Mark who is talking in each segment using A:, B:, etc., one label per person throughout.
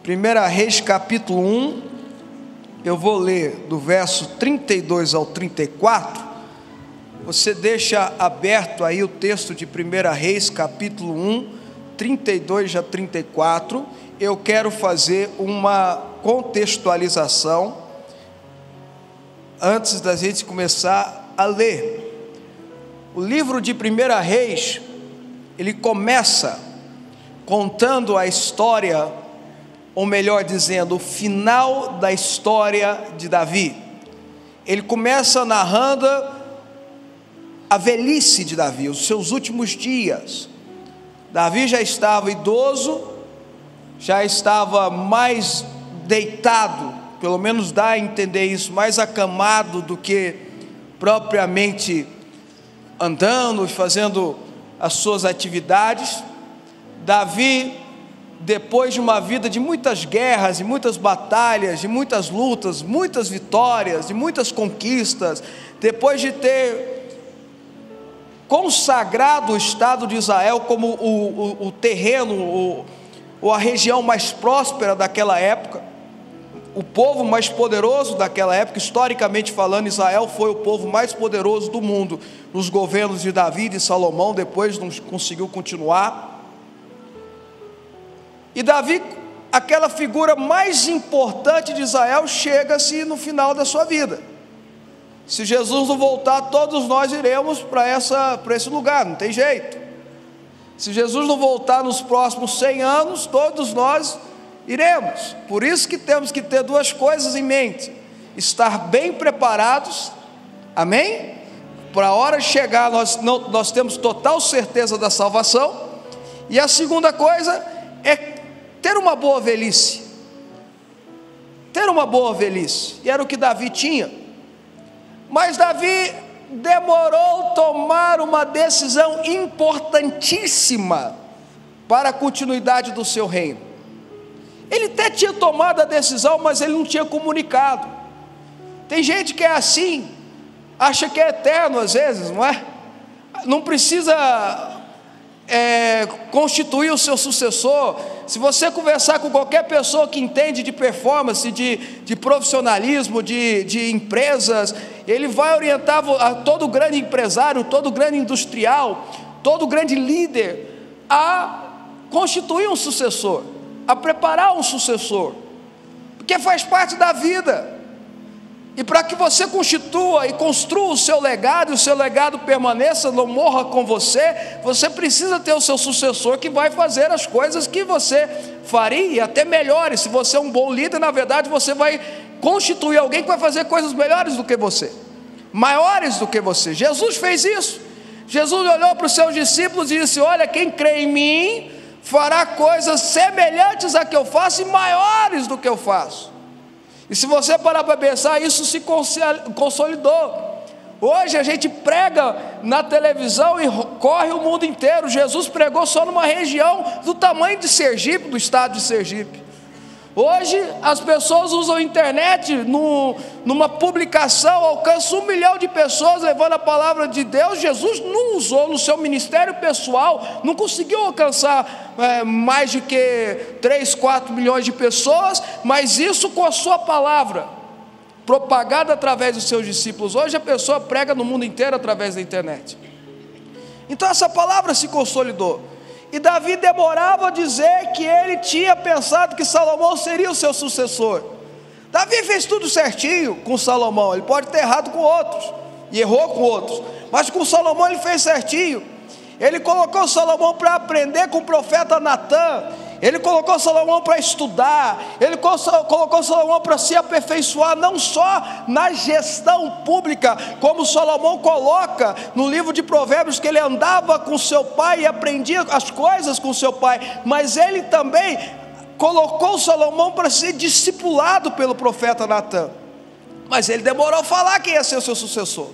A: 1 Reis capítulo 1, eu vou ler do verso 32 ao 34, você deixa aberto aí o texto de 1 Reis capítulo 1, 32 a 34, eu quero fazer uma contextualização, antes da gente começar a ler. O livro de 1 Reis, ele começa contando a história, ou melhor dizendo, o final da história de Davi. Ele começa narrando a velhice de Davi, os seus últimos dias. Davi já estava idoso, já estava mais deitado, pelo menos dá a entender isso, mais acamado do que propriamente andando, fazendo as suas atividades. Davi, depois de uma vida de muitas guerras, de muitas batalhas, de muitas lutas, muitas vitórias, de muitas conquistas, depois de ter consagrado o estado de Israel como o terreno, ou a região mais próspera daquela época, o povo mais poderoso daquela época, historicamente falando, Israel foi o povo mais poderoso do mundo, nos governos de Davi e de Salomão, depois não conseguiu continuar. E Davi, aquela figura mais importante de Israel, chega-se no final da sua vida. Se Jesus não voltar, todos nós iremos para esse lugar, não tem jeito. Se Jesus não voltar nos próximos 100 anos, todos nós iremos. Por isso que temos que ter duas coisas em mente: estar bem preparados, amém? Para a hora de chegar, nós temos total certeza da salvação. E a segunda coisa é ter uma boa velhice. Ter uma boa velhice. E era o que Davi tinha. Mas Davi demorou a tomar uma decisão importantíssima para a continuidade do seu reino. Ele até tinha tomado a decisão, mas ele não tinha comunicado. Tem gente que é assim, acha que é eterno às vezes, não é? Não precisa constituir o seu sucessor. Se você conversar com qualquer pessoa que entende de performance, de profissionalismo, de empresas, ele vai orientar a todo grande empresário, todo grande industrial, todo grande líder a constituir um sucessor, a preparar um sucessor, porque faz parte da vida. E para que você constitua e construa o seu legado, e o seu legado permaneça, não morra com você, você precisa ter o seu sucessor que vai fazer as coisas que você faria, e até melhores. Se você é um bom líder, na verdade você vai constituir alguém que vai fazer coisas melhores do que você, maiores do que você. Jesus fez isso. Jesus olhou para os seus discípulos e disse: olha, quem crê em mim fará coisas semelhantes a que eu faço e maiores do que eu faço. E se você parar para pensar, isso se consolidou. Hoje a gente prega na televisão e corre o mundo inteiro. Jesus pregou só numa região do tamanho de Sergipe, do estado de Sergipe. Hoje as pessoas usam a internet, numa publicação, alcança 1 milhão de pessoas levando a palavra de Deus. Jesus não usou no seu ministério pessoal, não conseguiu alcançar mais de que 3, 4 milhões de pessoas, mas isso com a sua palavra, propagada através dos seus discípulos. Hoje a pessoa prega no mundo inteiro através da internet. Então essa palavra se consolidou. E Davi demorava a dizer que ele tinha pensado que Salomão seria o seu sucessor. Davi fez tudo certinho com Salomão. Ele pode ter errado com outros, e errou com outros, mas com Salomão ele fez certinho. Ele colocou Salomão para aprender com o profeta Natã. Ele colocou Salomão para estudar. Ele colocou Salomão para se aperfeiçoar, não só na gestão pública, como Salomão coloca no livro de Provérbios, que ele andava com seu pai e aprendia as coisas com seu pai, mas ele também colocou Salomão para ser discipulado pelo profeta Natã. Mas ele demorou a falar quem ia ser o seu sucessor.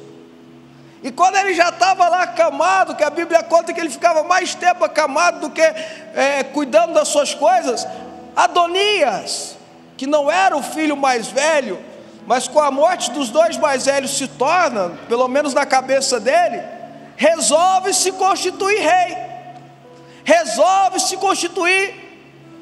A: E quando ele já estava lá acamado, que a Bíblia conta que ele ficava mais tempo acamado do que cuidando das suas coisas, Adonias, que não era o filho mais velho, mas com a morte dos dois mais velhos se torna, pelo menos na cabeça dele, resolve se constituir rei, resolve se constituir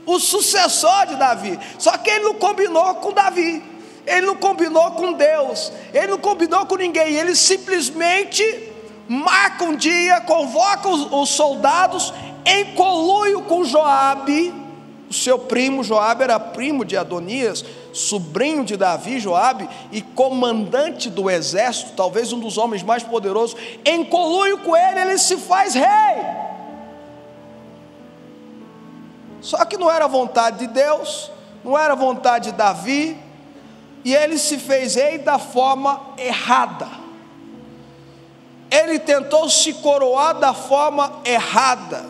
A: o sucessor de Davi. Só que ele não combinou com Davi, ele não combinou com Deus, ele não combinou com ninguém. Ele simplesmente marca um dia, convoca os soldados em conluio com Joabe, o seu primo. Joabe era primo de Adonias, sobrinho de Davi, Joabe, e comandante do exército, talvez um dos homens mais poderosos. Em conluio com ele, ele se faz rei. Só que não era vontade de Deus, não era vontade de Davi, e ele se fez rei da forma errada. Ele tentou se coroar da forma errada,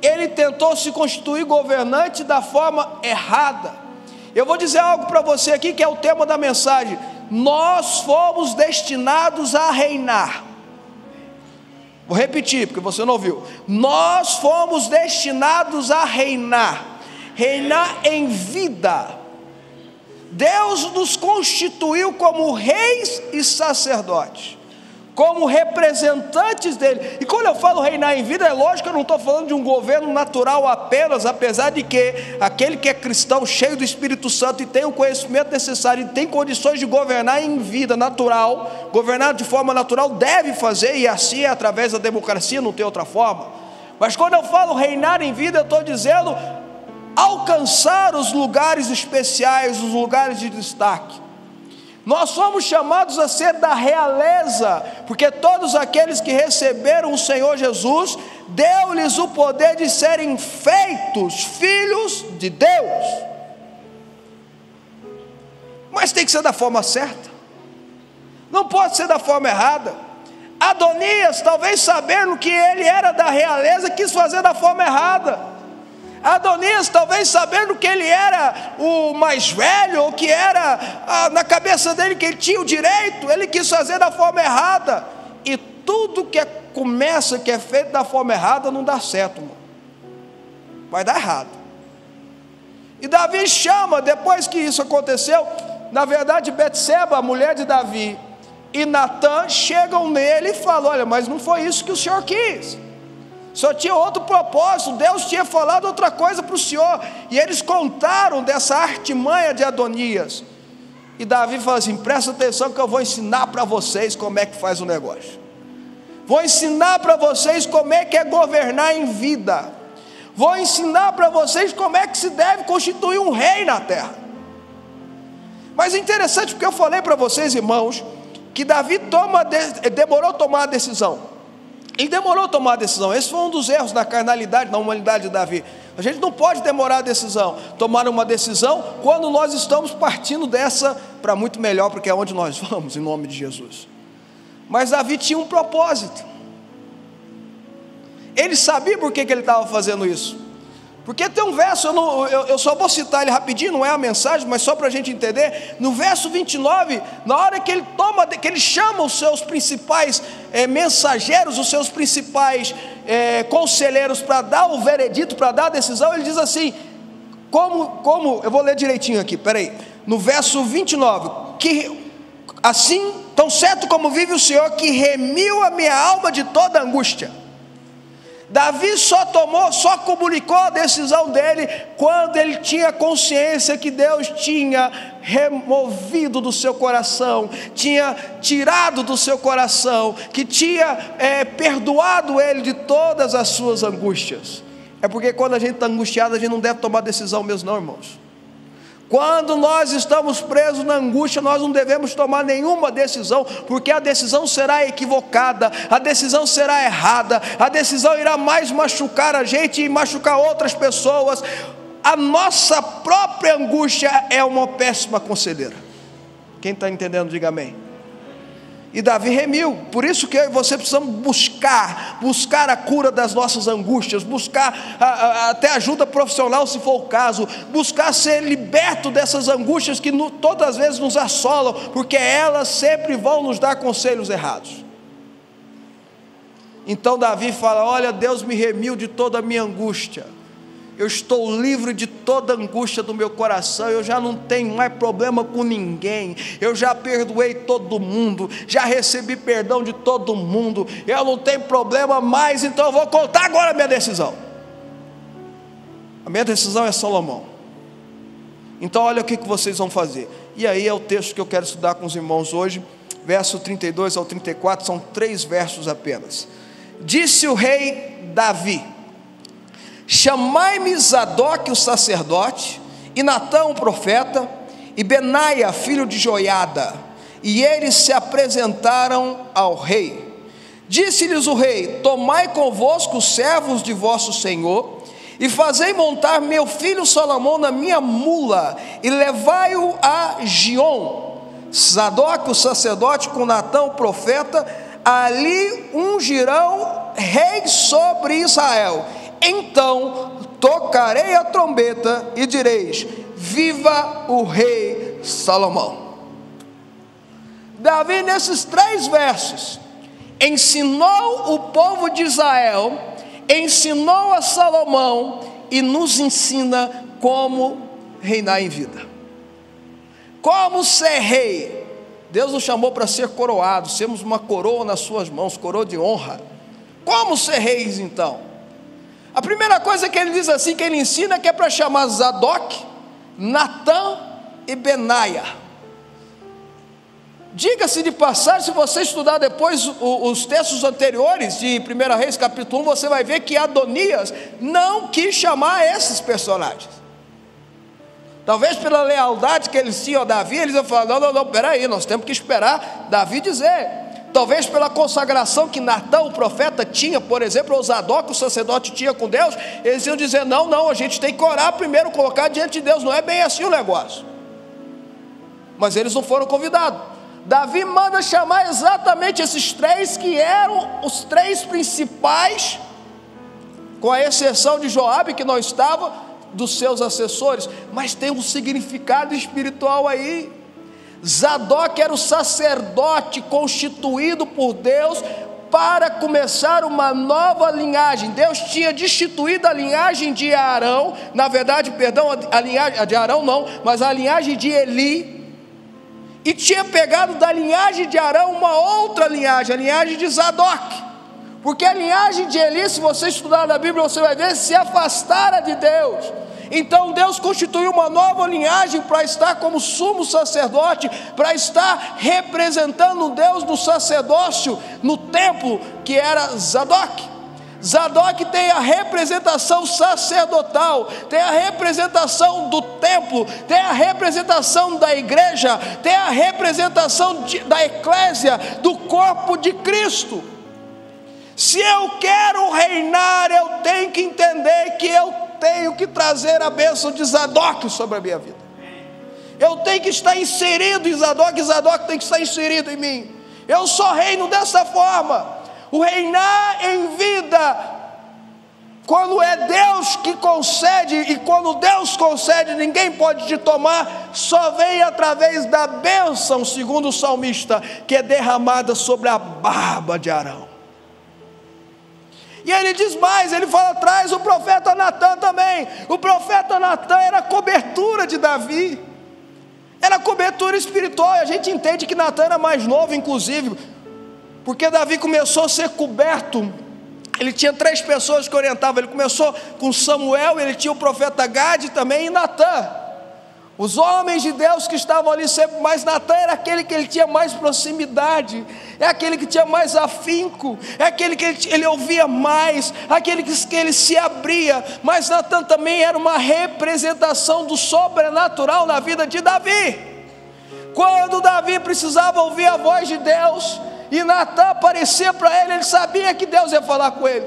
A: ele tentou se constituir governante da forma errada. Eu vou dizer algo para você aqui que é o tema da mensagem: nós fomos destinados a reinar. Vou repetir, porque você não ouviu. Nós fomos destinados a reinar, reinar em vida. Deus nos constituiu como reis e sacerdotes, como representantes dele. E quando eu falo reinar em vida, é lógico que eu não estou falando de um governo natural apenas, apesar de que aquele que é cristão, cheio do Espírito Santo e tem o conhecimento necessário e tem condições de governar em vida natural, governar de forma natural, deve fazer, e assim é através da democracia, não tem outra forma. Mas quando eu falo reinar em vida, eu estou dizendo alcançar os lugares especiais, os lugares de destaque. Nós somos chamados a ser da realeza, porque todos aqueles que receberam o Senhor Jesus, deu-lhes o poder de serem feitos filhos de Deus. Mas tem que ser da forma certa, não pode ser da forma errada. Adonias, talvez sabendo que ele era da realeza, quis fazer da forma errada. Adonias, talvez sabendo que ele era o mais velho, ou que era na cabeça dele que ele tinha o direito, ele quis fazer da forma errada. E tudo que começa, que é feito da forma errada, não dá certo, irmão. Vai dar errado. E Davi chama, depois que isso aconteceu, na verdade Betseba, a mulher de Davi, e Natã chegam nele e falam: olha, mas não foi isso que o Senhor quis. Só tinha outro propósito, Deus tinha falado outra coisa para o Senhor. E eles contaram dessa artimanha de Adonias. E Davi fala assim: presta atenção que eu vou ensinar para vocês como é que faz o negócio. Vou ensinar para vocês como é que é governar em vida. Vou ensinar para vocês como é que se deve constituir um rei na terra. Mas é interessante porque eu falei para vocês, irmãos, que Davi demorou a tomar a decisão. Ele demorou a tomar a decisão. Esse foi um dos erros da carnalidade, da humanidade de Davi. A gente não pode demorar a decisão, tomar uma decisão, quando nós estamos partindo dessa para muito melhor, porque é onde nós vamos, em nome de Jesus. Mas Davi tinha um propósito. Ele sabia por que ele estava fazendo isso. Porque tem um verso, eu só vou citar ele rapidinho, não é a mensagem, mas só para a gente entender. No verso 29, na hora que ele chama os seus principais mensageiros, os seus principais conselheiros para dar o veredito, para dar a decisão, ele diz assim, eu vou ler direitinho aqui, peraí. No verso 29, que assim, tão certo como vive o Senhor, que remiu a minha alma de toda angústia. Davi só comunicou a decisão dele quando ele tinha consciência que Deus tinha removido do seu coração, tinha tirado do seu coração, que tinha perdoado ele de todas as suas angústias. É porque quando a gente está angustiado, a gente não deve tomar decisão mesmo não, irmãos. Quando nós estamos presos na angústia, nós não devemos tomar nenhuma decisão, porque a decisão será equivocada, a decisão será errada, a decisão irá mais machucar a gente e machucar outras pessoas. A nossa própria angústia é uma péssima conselheira. Quem está entendendo, diga amém. E Davi remiu, por isso que eu e você precisamos buscar a cura das nossas angústias, buscar até ajuda profissional se for o caso, buscar ser liberto dessas angústias que todas as vezes nos assolam, porque elas sempre vão nos dar conselhos errados. Então Davi fala: olha, Deus me remiu de toda a minha angústia, eu estou livre de toda a angústia do meu coração, eu já não tenho mais problema com ninguém, eu já perdoei todo mundo, já recebi perdão de todo mundo, eu não tenho problema mais, então eu vou contar agora a minha decisão. A minha decisão é Salomão. Então olha o que vocês vão fazer. E aí é o texto que eu quero estudar com os irmãos hoje, verso 32 ao 34, são 3 versos apenas. Disse o rei Davi: chamai-me Zadok o sacerdote, e Natã o profeta, e Benaia filho de Joiada. E eles se apresentaram ao rei. Disse-lhes o rei: tomai convosco os servos de vosso senhor, e fazei montar meu filho Salomão na minha mula, e levai-o a Giom. Zadok o sacerdote com Natã o profeta ali ungirão rei sobre Israel. Então tocarei a trombeta e direis: viva o rei Salomão. Davi, nesses 3 versos, ensinou o povo de Israel, ensinou a Salomão e nos ensina como reinar em vida, como ser rei. Deus nos chamou para ser coroados, temos uma coroa nas suas mãos, coroa de honra. Como ser reis então? A primeira coisa que ele diz assim, que ele ensina, que é para chamar Zadok, Natã e Benaia. Diga-se de passagem, se você estudar depois os textos anteriores de 1 Reis capítulo 1, você vai ver que Adonias não quis chamar esses personagens. Talvez pela lealdade que eles tinham a Davi, eles iam falar: não, peraí, nós temos que esperar Davi dizer. Talvez pela consagração que Natã o profeta tinha, por exemplo, ou Zadok o sacerdote tinha com Deus, eles iam dizer: não, a gente tem que orar primeiro, colocar diante de Deus, não é bem assim o negócio. Mas eles não foram convidados. Davi manda chamar exatamente esses 3 que eram os 3 principais, com a exceção de Joabe, que não estava, dos seus assessores, mas tem um significado espiritual aí. Zadok era o sacerdote constituído por Deus para começar uma nova linhagem. Deus tinha destituído a linhagem de Arão, na verdade, a linhagem de Arão não, mas a linhagem de Eli, e tinha pegado da linhagem de Arão uma outra linhagem, a linhagem de Zadok, porque a linhagem de Eli, se você estudar na Bíblia, você vai ver, se afastara de Deus. Então Deus constituiu uma nova linhagem para estar como sumo sacerdote, para estar representando Deus no sacerdócio, no templo, que era Zadok. Zadok tem a representação sacerdotal, tem a representação do templo, tem a representação da igreja, tem a representação da eclésia, do corpo de Cristo. Se eu quero reinar, eu tenho que entender que eu tenho que trazer a bênção de Zadok sobre a minha vida. Eu tenho que estar inserido em Zadok, e Zadok tem que estar inserido em mim. Eu só reino dessa forma. O reinar em vida, quando é Deus que concede, e quando Deus concede, ninguém pode te tomar, só vem através da bênção, segundo o salmista, que é derramada sobre a barba de Arão. E ele diz mais, ele fala: traz o profeta Natã também. O profeta Natã era a cobertura de Davi, era a cobertura espiritual. E a gente entende que Natã era mais novo, inclusive, porque Davi começou a ser coberto. Ele tinha 3 pessoas que orientavam. Ele começou com Samuel, ele tinha o profeta Gade também, e Natã. Os homens de Deus que estavam ali sempre, mas Natã era aquele que ele tinha mais proximidade, é aquele que tinha mais afinco, é aquele que ele ouvia mais, aquele que ele se abria. Mas Natã também era uma representação do sobrenatural na vida de Davi. Quando Davi precisava ouvir a voz de Deus, e Natã aparecia para ele, ele sabia que Deus ia falar com ele,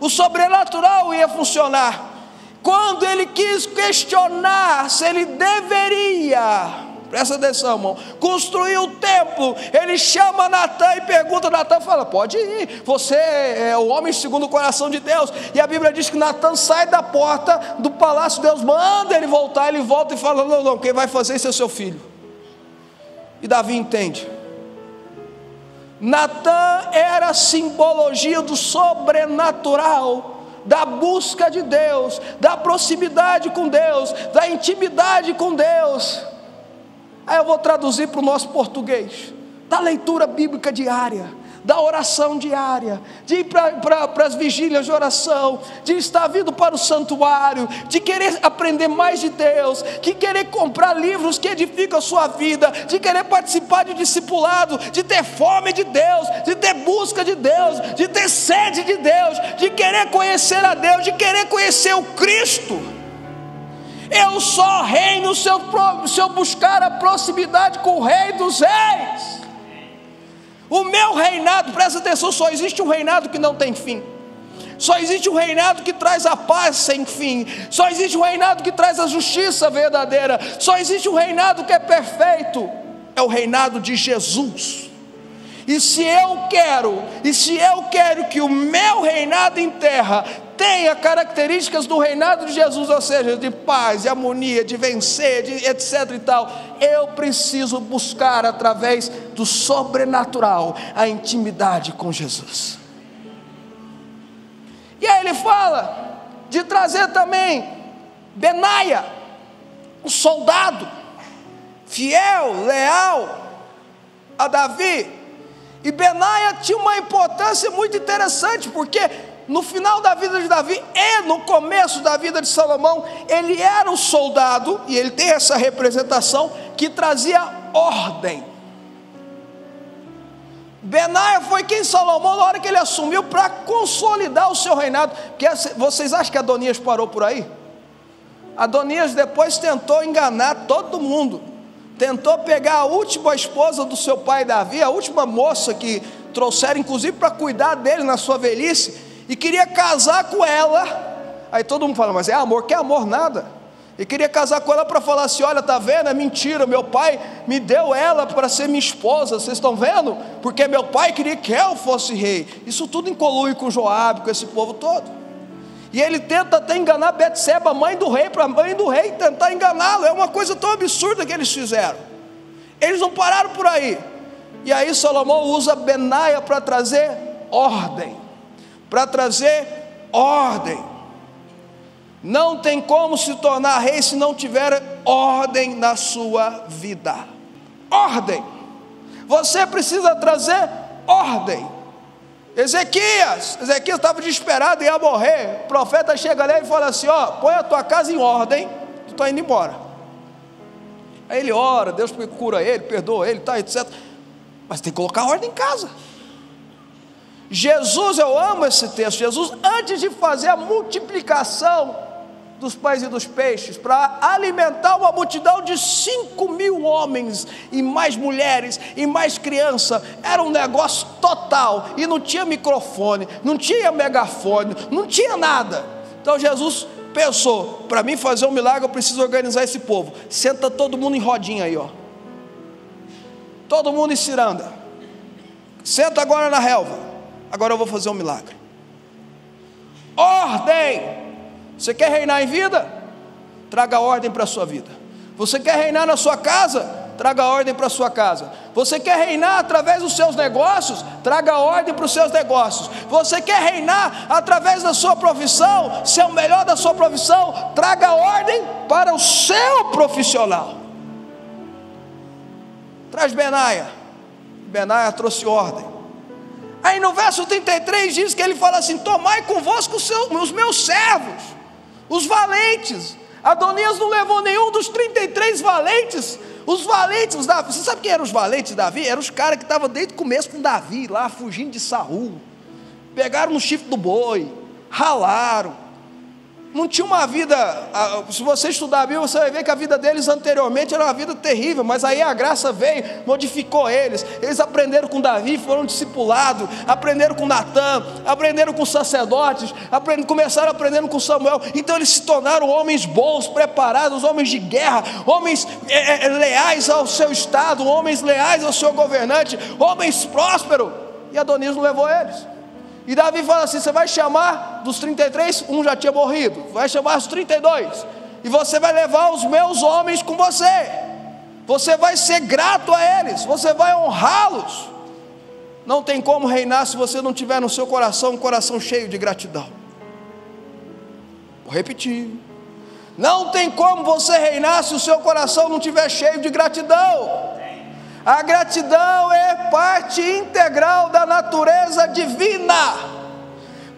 A: o sobrenatural ia funcionar. Quando ele quis questionar se ele deveria, presta atenção, irmão, construir o templo, ele chama Natã e pergunta. Natã fala: pode ir, você é o homem segundo o coração de Deus. E a Bíblia diz que Natã sai da porta do palácio, Deus manda ele voltar, ele volta e fala: não, quem vai fazer isso é seu filho. E Davi entende. Natã era a simbologia do sobrenatural, da busca de Deus, da proximidade com Deus, da intimidade com Deus. Aí eu vou traduzir para o nosso português: da leitura bíblica diária, da oração diária, de ir para as vigílias de oração, de estar vindo para o santuário, de querer aprender mais de Deus, de querer comprar livros que edificam a sua vida, de querer participar de discipulado, de ter fome de Deus, de ter busca de Deus, de ter sede de Deus, de querer conhecer a Deus, de querer conhecer o Cristo. Eu só reino se eu buscar a proximidade com o Rei dos Reis. O meu reinado, presta atenção, só existe um reinado que não tem fim. Só existe um reinado que traz a paz sem fim. Só existe um reinado que traz a justiça verdadeira. Só existe um reinado que é perfeito. É o reinado de Jesus. E se eu quero que o meu reinado em terra tenha características do reinado de Jesus, ou seja, de paz, de harmonia, de vencer, de etc e tal, eu preciso buscar através do sobrenatural a intimidade com Jesus. E aí ele fala de trazer também Benaia, um soldado fiel, leal a Davi. E Benaia tinha uma importância muito interessante, porque no final da vida de Davi e no começo da vida de Salomão, ele era um soldado, e ele tem essa representação, que trazia ordem. Benaia foi quem Salomão, na hora que ele assumiu, para consolidar o seu reinado. Porque vocês acham que Adonias parou por aí? Adonias depois tentou enganar todo mundo, tentou pegar a última esposa do seu pai Davi, a última moça que trouxeram inclusive para cuidar dele na sua velhice, e queria casar com ela. Aí todo mundo fala, mas é amor? Que amor nada. E queria casar com ela para falar assim, olha, tá vendo, é mentira, meu pai me deu ela para ser minha esposa, vocês estão vendo? Porque meu pai queria que eu fosse rei. Isso tudo incolui com Joabe, com esse povo todo. E ele tenta até enganar Betseba, mãe do rei, para a mãe do rei tentar enganá-lo. É uma coisa tão absurda que eles fizeram. Eles não pararam por aí. E aí Salomão usa Benaia para trazer ordem. Para trazer ordem. Não tem como se tornar rei se não tiver ordem na sua vida. Ordem. Você precisa trazer ordem. Ezequias estava desesperado e ia morrer. O profeta chega ali e fala assim, ó, põe a tua casa em ordem, tu está indo embora. Aí ele ora, Deus cura ele, perdoa ele, tá, etc. Mas tem que colocar ordem em casa. Jesus, eu amo esse texto. Jesus, antes de fazer a multiplicação dos pães e dos peixes, para alimentar uma multidão de 5.000 homens, e mais mulheres, e mais crianças, era um negócio total, e não tinha microfone, não tinha megafone, não tinha nada. Então Jesus pensou, para mim fazer um milagre eu preciso organizar esse povo. Senta todo mundo em rodinha aí, ó. Todo mundo em ciranda. Senta agora na relva. Agora eu vou fazer um milagre. Ordem. Você quer reinar em vida? Traga ordem para a sua vida. Você quer reinar na sua casa? Traga ordem para a sua casa. Você quer reinar através dos seus negócios? Traga ordem para os seus negócios. Você quer reinar através da sua profissão? Ser o melhor da sua profissão? Traga ordem para o seu profissional. Traz Benaia. Benaia trouxe ordem. Aí no verso 33 diz que ele fala assim, tomai convosco os meus servos, os valentes. Adonias não levou nenhum dos 33 valentes. Os valentes, Davi, você sabe quem eram os valentes de Davi? Eram os caras que estavam desde o começo com Davi, lá fugindo de Saul. Pegaram no chifre do boi, ralaram. Não tinha uma vida, se você estudar a Bíblia, você vai ver que a vida deles anteriormente era uma vida terrível, mas aí a graça veio, modificou eles. Eles aprenderam com Davi, foram discipulados, aprenderam com Natã, aprenderam com sacerdotes, começaram aprendendo com Samuel. Então eles se tornaram homens bons, preparados, homens de guerra, homens leais ao seu estado, homens leais ao seu governante, homens prósperos. E Adonias não levou eles. E Davi fala assim, você vai chamar dos 33, um já tinha morrido, vai chamar os 32, e você vai levar os meus homens com você, você vai ser grato a eles, você vai honrá-los. Não tem como reinar se você não tiver no seu coração um coração cheio de gratidão. Vou repetir, não tem como você reinar se o seu coração não estiver cheio de gratidão. A gratidão é parte integral da natureza divina.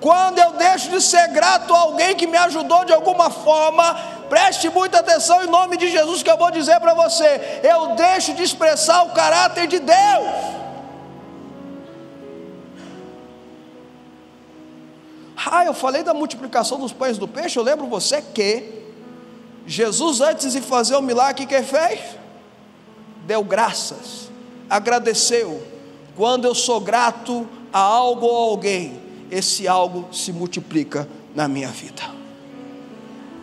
A: Quando eu deixo de ser grato a alguém que me ajudou de alguma forma, preste muita atenção em nome de Jesus que eu vou dizer para você, eu deixo de expressar o caráter de Deus. Eu falei da multiplicação dos pães e do peixe. Eu lembro você que Jesus, antes de fazer o milagre, o que fez? Deu graças, agradeceu. Quando eu sou grato a algo ou alguém, esse algo se multiplica na minha vida.